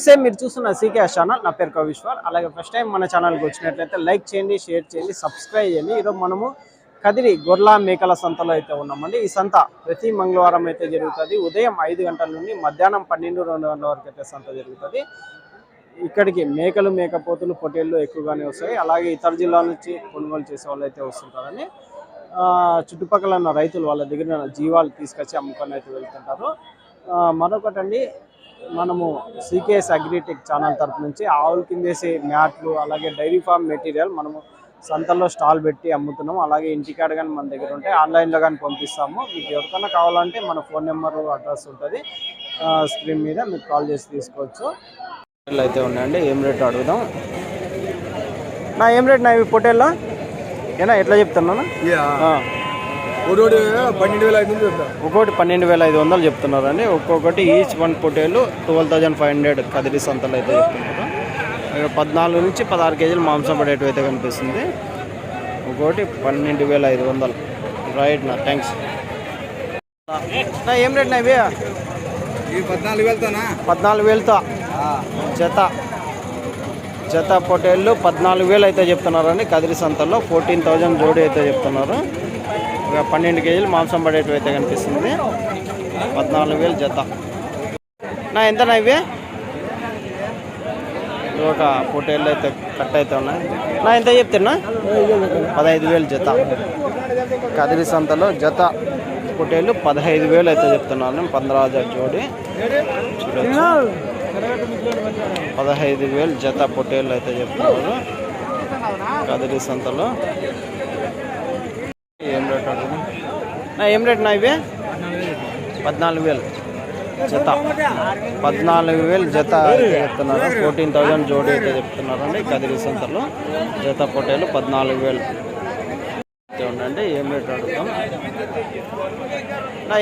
నమస్తే, మీరు చూస్తున్న సీకేఎస్ ఛానల్. నా పేరు కవిశ్వర్. అలాగే ఫస్ట్ టైం మన ఛానల్కి వచ్చినట్లయితే లైక్ చేయండి, షేర్ చేయండి, సబ్స్క్రైబ్ చేయండి. ఈరోజు మనము కదిరి గొర్ల మేకల సంతలో అయితే ఉన్నామండి. ఈ సంత ప్రతి మంగళవారం అయితే జరుగుతుంది. ఉదయం 5 గంటల నుండి మధ్యాహ్నం 12-2 గంటల వరకు అయితే సంత జరుగుతుంది. ఇక్కడికి మేకలు, మేకపోతులు, పొట్టేళ్ళు ఎక్కువగానే వస్తాయి. అలాగే ఇతర జిల్లాల నుంచి కొనుగోలు చేసే వాళ్ళు అయితే వస్తుంటారని చుట్టుపక్కల ఉన్న రైతులు వాళ్ళ దగ్గర జీవాలు తీసుకొచ్చి అమ్ముకొని అయితే వెళ్తుంటారు. మరొకటండి, మనము సీకేఎస్ అగ్రిటెక్ ఛానల్ తరపు నుంచి ఆవులు కిందేసి మ్యాట్లు, అలాగే డైరీ ఫార్మ్ మెటీరియల్ మనము సంతల్లో స్టాల్ పెట్టి అమ్ముతున్నాము. అలాగే ఇంటికాడ కానీ మన దగ్గర ఉంటే ఆన్లైన్లో కానీ పంపిస్తాము. మీకు ఎవరికైనా కావాలంటే మన ఫోన్ నెంబరు, అడ్రస్ ఉంటుంది స్క్రీన్ మీద, మీరు కాల్ చేసి తీసుకోవచ్చు. అయితే ఉన్నాయండి, ఏం రేట్ అడుగుదాం. ఏం రేట్ నా ఇవి పొట్టేళ్ళ ఏనా ఎట్లా చెప్తున్నాను? ఒకటి 12,500 ఒక్కొక్కటి 12,500 చెప్తున్నారండి. ఒక్కొక్కటి ఈచ్ వన్ పొట్టేలు 12,500 కదిరి సంతలు అయితే చెప్తున్నారు. 14 నుంచి 16 కేజీలు మాంసం పడేటివి అయితే కనిపిస్తుంది. ఒక్కొక్కటి 12,500. రైట్ నా, థ్యాంక్స్. ఏం రేట్ నా ఇవి? 14,000తో జత పొట్టేళ్ళు 14,000 అయితే చెప్తున్నారండి. కదిరి సంతల్లో 14,000 జోడి అయితే చెప్తున్నారు. 12 కేజీలు మాంసం పడేటివి అయితే కనిపిస్తుంది. 14,000 జత. ఎంతనా ఇవి? ఒక పొట్టేళ్ళు అయితే కట్ అయితే ఉన్నాయి. ఎంత చెప్తున్నా? 15,000 జత. కదిరి సంతలో జత పొట్టేళ్ళు 15,000 అయితే చెప్తున్నాను. 15,000 జోడి. 15,000 జత పొట్టేళ్ళు అయితే చెప్తున్నారు కదిరి సంతలో. ఏం రేట్ అడుగు? ఏం రేట్ నా ఇవి? 14,000 జత. 14,000 జత అయితే చెప్తున్నారు. 14,000 జోడి అయితే చెప్తున్నారండి కదిరి సంతలో. జత పొట్టేలు 14,000 అయితే ఉండండి. ఏం రేట్ అడుగుతాం?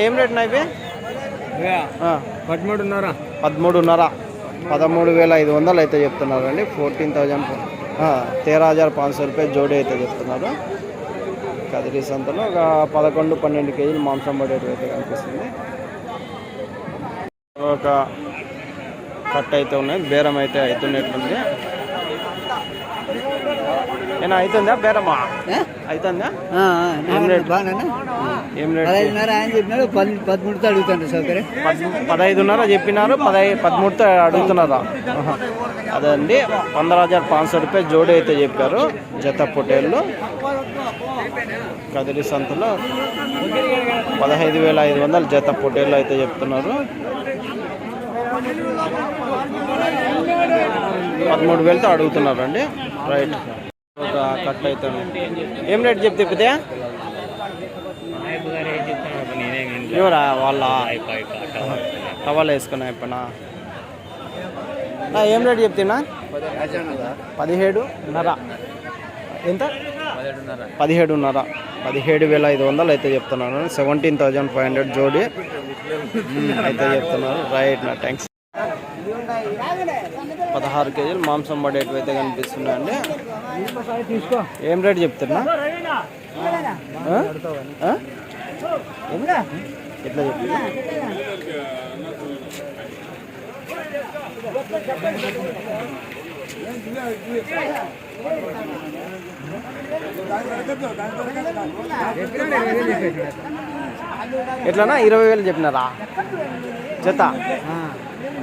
ఏం రేట్ నా ఇవి? 13,500. 13,500 అయితే చెప్తున్నారండి. 14,000 13,500 రూపాయలు జోడి అయితే చెప్తున్నారు కదిరి సంతలో. ఒక 11-12 కేజీలు మాంసం పడేటివి అయితే కనిపిస్తుంది. ఒక కట్ అయితే ఉన్నాయి. బేరం అయితే అవుతున్నట్లుంది. ఏనా అవుతుందా బేరమా? అవుతుందా? ఏం రేట్? 15,500 అడుగుతాను. సౌకర్యం 15,500 చెప్పినారు. 13తో అడుగుతున్నారా? అదే అండి, 15,500 రూపాయలు జోడి అయితే చెప్పారు జత పొట్టేళ్ళు. కదిరి సంతలో 15,500 జత పొట్టేళ్ళు అయితే చెప్తున్నారు. 13,000తో అడుగుతున్నారండి. రైట్. ఒక కట్ అయితే ఏం రేట్ చెప్తే పెద్దయా? ఎవరా వాళ్ళ టవాల్ వేసుకున్నా ఇప్పుడా? ఏం రేట్ చెప్తున్నా? 17,500. ఎంత? 17,500. 17,500 అయితే చెప్తున్నాను. 17,500 జోడి అయితే చెప్తున్నారు. రైట్ నా, థ్యాంక్స్. 16 కేజీలు మాంసం పడేటివి అయితే కనిపిస్తున్నాయండి. ఏం రేట్ చెప్తున్నా? ఎట్లా చెప్తున్నా? ఎట్లనా? 20,000 చెప్పినారా జత?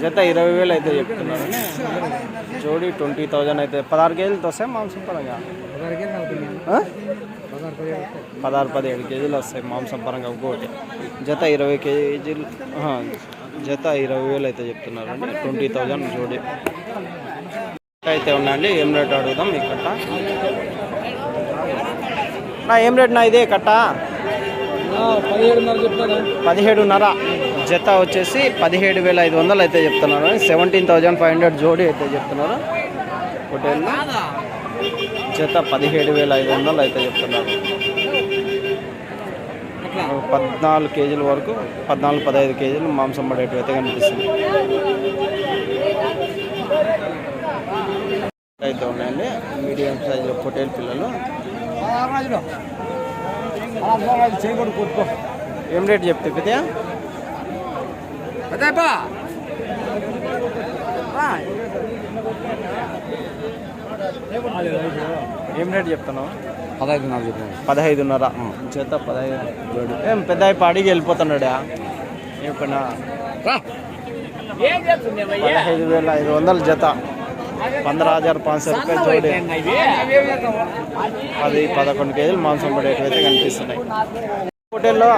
జత 20,000 అయితే చెప్తున్నారు. జోడి 20,000 అయితే. 16 కేజీలతో వస్తాయి మాంసం పరంగా? 16-17 కేజీలు వస్తాయి మాంసం పరంగా ఒక్కోటి. జత 20 కేజీలు. జత 20,000 అయితే చెప్తున్నారు అండి. 20,000 జోడి అయితే ఉన్నాయండి. ఏం రేట్ అడుగుదాం ఈ కట్ట? ఏం రేట్ నా ఇదే కట్ట? 17,500 జత వచ్చేసి 17,500 అయితే చెప్తున్నారు. 17,500 జోడి అయితే చెప్తున్నారు. హోటల్లో జత 17,500 అయితే చెప్తున్నారు. 14 కేజీల వరకు, 14-15 కేజీలు మాంసం పడేటివి అయితే కనిపిస్తుంది. అయితే ఉన్నాయండి మీడియం సైజు పొట్టేలు పిల్లలు. ఏం రేట్ చెప్తే పెద్దయా? ఏం రేట్ చెప్తున్నావు? 15,500 జత 15 జోడి. ఏం పెద్ద అడిగి వెళ్ళిపోతున్నాడా? ఏం పైన 15,500 జత, 15,500 రూపాయలు జోడి. 10-11 కేజీలు మాంసం పడేటైతే కనిపిస్తున్నాయి. హోటల్లో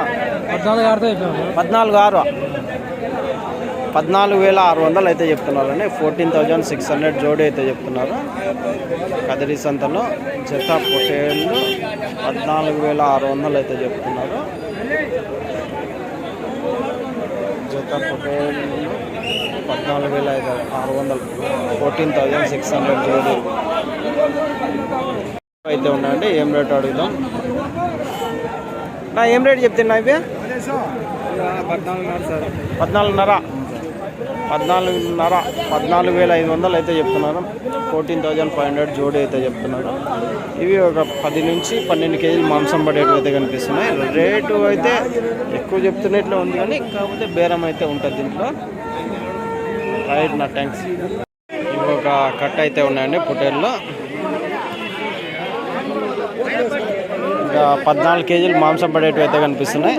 14,600 అయితే చెప్తున్నారండి. 14,600 జోడి అయితే చెప్తున్నారు. కదిరి సంతలో జత పొటేళ్ళు 14,600 అయితే చెప్తున్నారు. జత పొటేళ్ళు 14,600, 14,600 జోడి అయితే ఉన్నాయండి. ఏం రేట్ అడుగుదాం? నా ఏం రేట్ చెప్తున్నా ఇవి? 14,500 14,500 అయితే చెప్తున్నారు. 14,500 జోడి అయితే చెప్తున్నారు. ఇవి ఒక 10 నుంచి 12 కేజీలు మాంసం పడేటివి అయితే కనిపిస్తున్నాయి. రేటు అయితే ఎక్కువ చెప్తున్నట్లు ఉంది కానీ కాకపోతే బేరం అయితే ఉంటుంది దీంట్లో. రైట్ నా థ్యాంక్స్. ఇవి ఒక కట్ట అయితే ఉన్నాయండి పొటేల్లో. ఇంకా 14 కేజీలు మాంసం పడేటివి అయితే కనిపిస్తున్నాయి.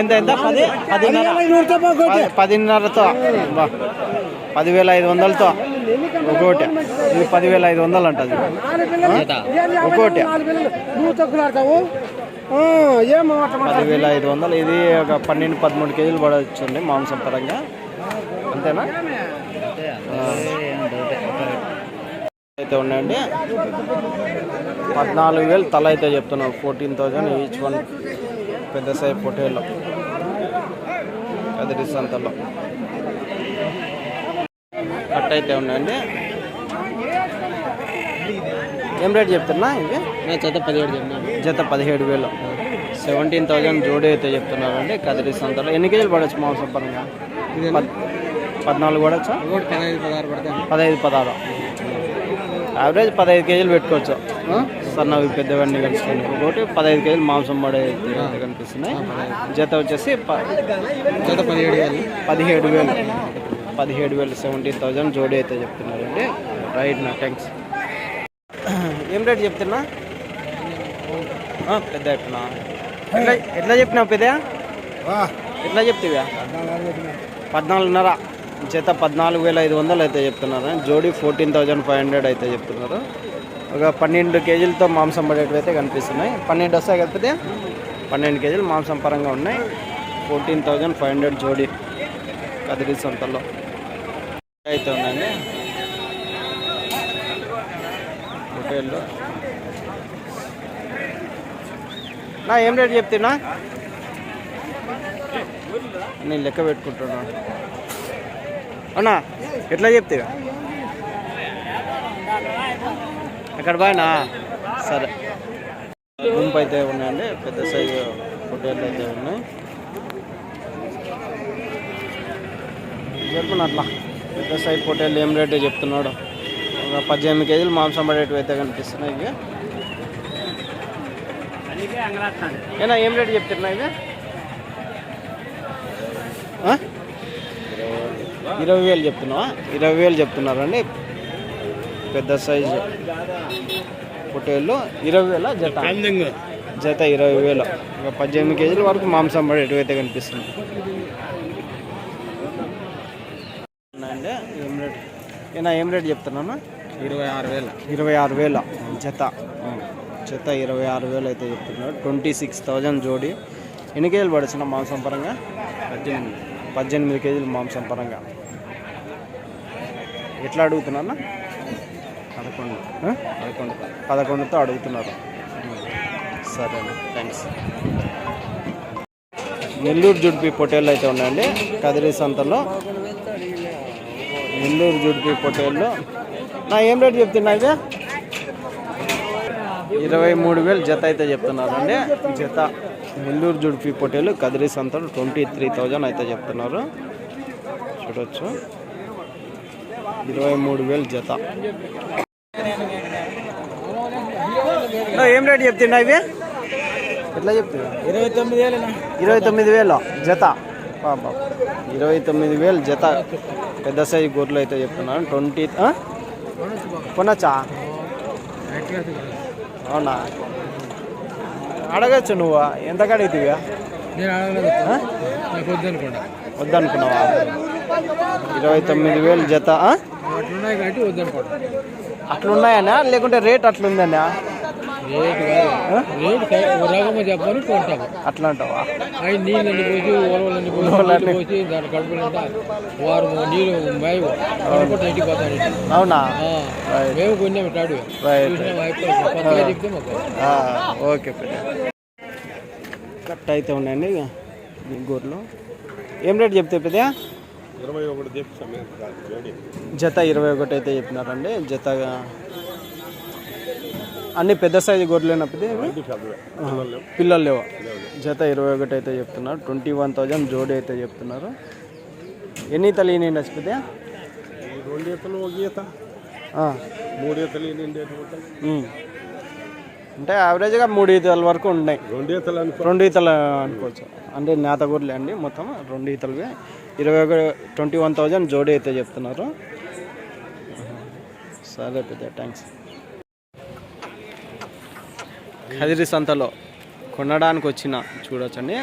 ఎంత 10,500తో 10,500తో ఒకటి. ఇది 10,500 అంటది ఒకటి. 10,500. ఇది ఒక 12-13 కేజీలు పడవచ్చండి మాంసం పరంగా. అంతేనా? అయితే ఉన్నాయండి. 14,000 తల అయితే చెప్తున్నాం. 14,000 ఈచ్ వన్. పెద్ద సైజ్ పొటేళ్ళు కదిరి సంతలో కట్ అయితే ఉన్నాయండి. ఏం రేట్ చెప్తున్నా ఇవి? జత 17 చెప్తున్నా. జత 17,000. 17,000 జోడి అయితే చెప్తున్నారండి కదిరి సంతలో. ఎన్ని కేజీలు పడవచ్చు మాంసం పరంగా? 14 పడచ్చా? 15-16 పడతాయి. 15-16 యావరేజ్ 15 కేజీలు పెట్టుకోవచ్చు. సన్నవి పెద్దవన్నీ కలుసుకొని ఒకటి 15 కేజీలు మాంసం పడే కనిపిస్తున్నాయి. జత వచ్చేసి జత 17,000. 17,000 17,000 జోడి అయితే చెప్తున్నారండి. రైట్ నా థ్యాంక్స్. ఏం రేట్ చెప్తున్నా? పెద్ద చెప్తున్నా. ఎట్లా చెప్పినావు పెద్ద? ఎట్లా చెప్తావా? 14,500 జత 14,500 అయితే చెప్తున్నారు. జోడి 14,500 అయితే చెప్తున్నారు. ఒక 12 కేజీలతో మాంసం పడేటివి అయితే కనిపిస్తున్నాయి. 12 వస్తాయి కలిపితే 12 కేజీలు మాంసం పరంగా ఉన్నాయి. 14,500 జోడి కదిరి సంతలో అయితే ఉందండి. హోటల్లో నా ఏం రేట్ చెప్తున్నా? నేను లెక్క పెట్టుకుంటున్నాను. అవునా? ఎట్లా చెప్తావా? ఎక్కడ బాగా? సరే. గుంపు అయితే ఉన్నాయండి. పెద్ద సైజు పొటేళ్ళు అయితే ఉన్నాయి. చెప్పును అట్లా పెద్ద సైజు పొటేళ్ళు ఏం రేటు చెప్తున్నాడు? ఒక 18 కేజీలు మాంసం పడేటివి అయితే కనిపిస్తున్నాయి. ఇవి ఏనా ఏం రేటు చెప్తున్నా? ఇవి 20,000 చెప్తున్నావా? 20,000 చెప్తున్నారండి. పెద్ద సైజు పొటేళ్ళు 20,000 జత. జత 20,000. ఒక 18 కేజీల వరకు మాంసం పడేటివి అయితే కనిపిస్తుంది. అండి ఏం రేట్? ఏం రేట్ చెప్తున్నాను? 26,000. 26,000 జత. జత 26,000 అయితే చెప్తున్నారు. 26,000 జోడి. ఎన్ని కేజీలు పడుతున్నా మాంసం పరంగా? 18 కేజీలు మాంసం పరంగా. ఎట్లా అడుగుతున్నా? 11తో అడుగుతున్నారు. సరే థ్యాంక్స్. నెల్లూరు జుడిపి పొటేళ్ళు అయితే ఉన్నాయండి కదిరి సంతలో. నెల్లూరు జుడిపి పొటేళ్ళు నా ఏం రేట్ చెప్తున్నా? ఇవి 23,000 జత అయితే చెప్తున్నారండి. జత నెల్లూరు జుడిపి పొటేళ్ళు కదిరి సంతలో 23,000 అయితే చెప్తున్నారు. చూడొచ్చు 23,000 జత. ఏం రేట్ చెప్తున్నా? ఇవి ఎట్లా చెప్తున్నా? 29,000. 29,000 జత. పాపా 29,000 జత. పెద్ద సైజు గొర్రెలు అయితే చెప్తున్నాను. 20 కొనచ్చా? అవునా, అడగచ్చు నువ్వు. ఎంత కడుగుతావా? నేను అడగలేదు, నాకు వద్దనుకోండి. వద్దనుకున్నావా? 29,000 జత. అట్లున్నాయి కాబట్టి వద్దనుకోండి. అట్లున్నాయనా లేకుంటే రేట్ అట్లుందన్నా? రేటు రకము చెప్పని కొంటాము. అట్లా అంటావా? అవి నీళ్ళని పోసి ఓలవలని పోసి దాని కడుపులంతా వారు నీళ్ళు మేవు కడుపుట ఇంటికి పోతాడు. అవునా? మేము కొన్నాము టాడు కొత్తగా చెప్తే మాకు. ఓకే పెద్ద కట్ అయితే ఉన్నాయండి ఈ గొర్రెలు. ఏం రేట్ చెప్తే పెద్ద? 21 జత 21 అయితే చెప్పినారండి. జత అన్ని పెద్ద సైజు గొర్రెలేనా పెద్ద? పిల్లలు లేవు. జత 21 అయితే చెప్తున్నారు. 21,000 జోడి అయితే చెప్తున్నారు. ఎన్ని ఈతలు ఈనిండొచ్చు పెద్ద? 2 ఈతలు, 1 ఈత, 3 ఈతలు అంటే యావరేజ్గా 3 ఈతల వరకు ఉన్నాయి. 2 ఈతలు 2 ఈతలు అనుకోవచ్చు. అంటే నేత గొర్రెలే అండి మొత్తం 2 ఈతలుగా. 21,000 జోడి అయితే చెప్తున్నారు. సరే పెద్ద, థ్యాంక్స్. కదిరి సంతలో కొనడానికి వచ్చిన చూడొచ్చండి.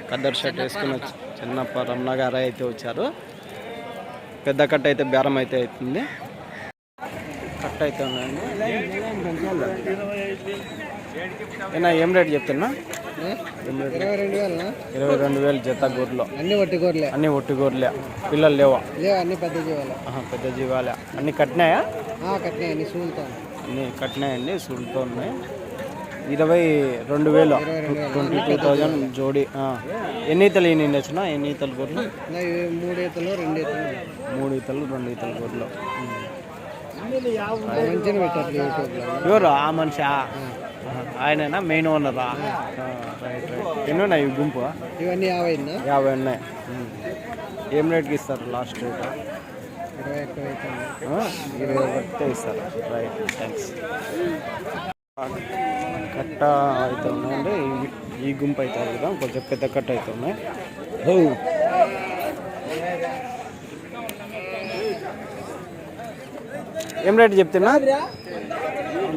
కద్దర్ షర్ట్ వేసుకుని వచ్చి చిన్నప్ప రమణ గారు అయితే వచ్చారు. పెద్ద కట్ట అయితే బేరం అయితే అవుతుంది. కట్ట అయితే ఉన్నాయండి. ఏం రేట్ చెప్తున్నా? 22,000 జత గొర్రెలు. అన్ని వట్టి గొర్రెలే. అన్ని ఒట్టి గొర్రెలే. పిల్లలు లేవా? అన్ని పెద్ద జీవాలే. పెద్ద జీవాలే. అన్ని కట్టినాయా? కట్టినాయి, అన్ని సూలుతో. అన్ని కట్టినాయండి, సూలుతో ఉన్నాయి. 22,000 22,000 జోడి. ఎన్ని ఈతలు ఈనిండొచ్చునా? ఎన్ని ఈతలు గొర్రెలు? 3 ఈతలు 2 ఈతలు. 3 ఈతలు 2 ఈతలు గొర్రెలు. మంచిగా పెట్టారు యూట్యూబ్లో. ఎవరు ఆ మనిషి? ఆయననా మెయిన్ ఓనరా? Right right. ఎన్ని ఉన్నాయి ఈ గుంపు? ఇవన్నీ 50 ఉన్నాయి. ఏం రేట్కి ఇస్తారు లాస్ట్ రేట్? 21 ఇస్తారు. Right, thanks. కట్ట అయితే ఉన్నాయండి. ఈ గుంపు అయితే కదా కొంచెం పెద్ద కట్ట అయితే ఉన్నాయి. ఏం రేట్ చెప్తున్నా?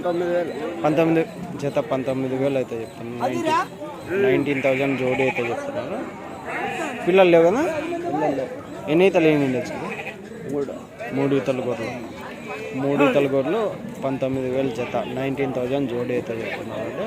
19,000 జత. 19,000 అయితే చెప్తున్నారు. 19,000 జోడి అయితే చెప్తున్నారు. పిల్లలు లేవు కదా? ఎన్ని ఈతలు ఏమిండొచ్చు? 3 ఈతలు గొర్రెలు. 3 ఈతల గొర్రెలు 19,000 జత. 19,000 జోడి అయితే చెప్తున్నారు.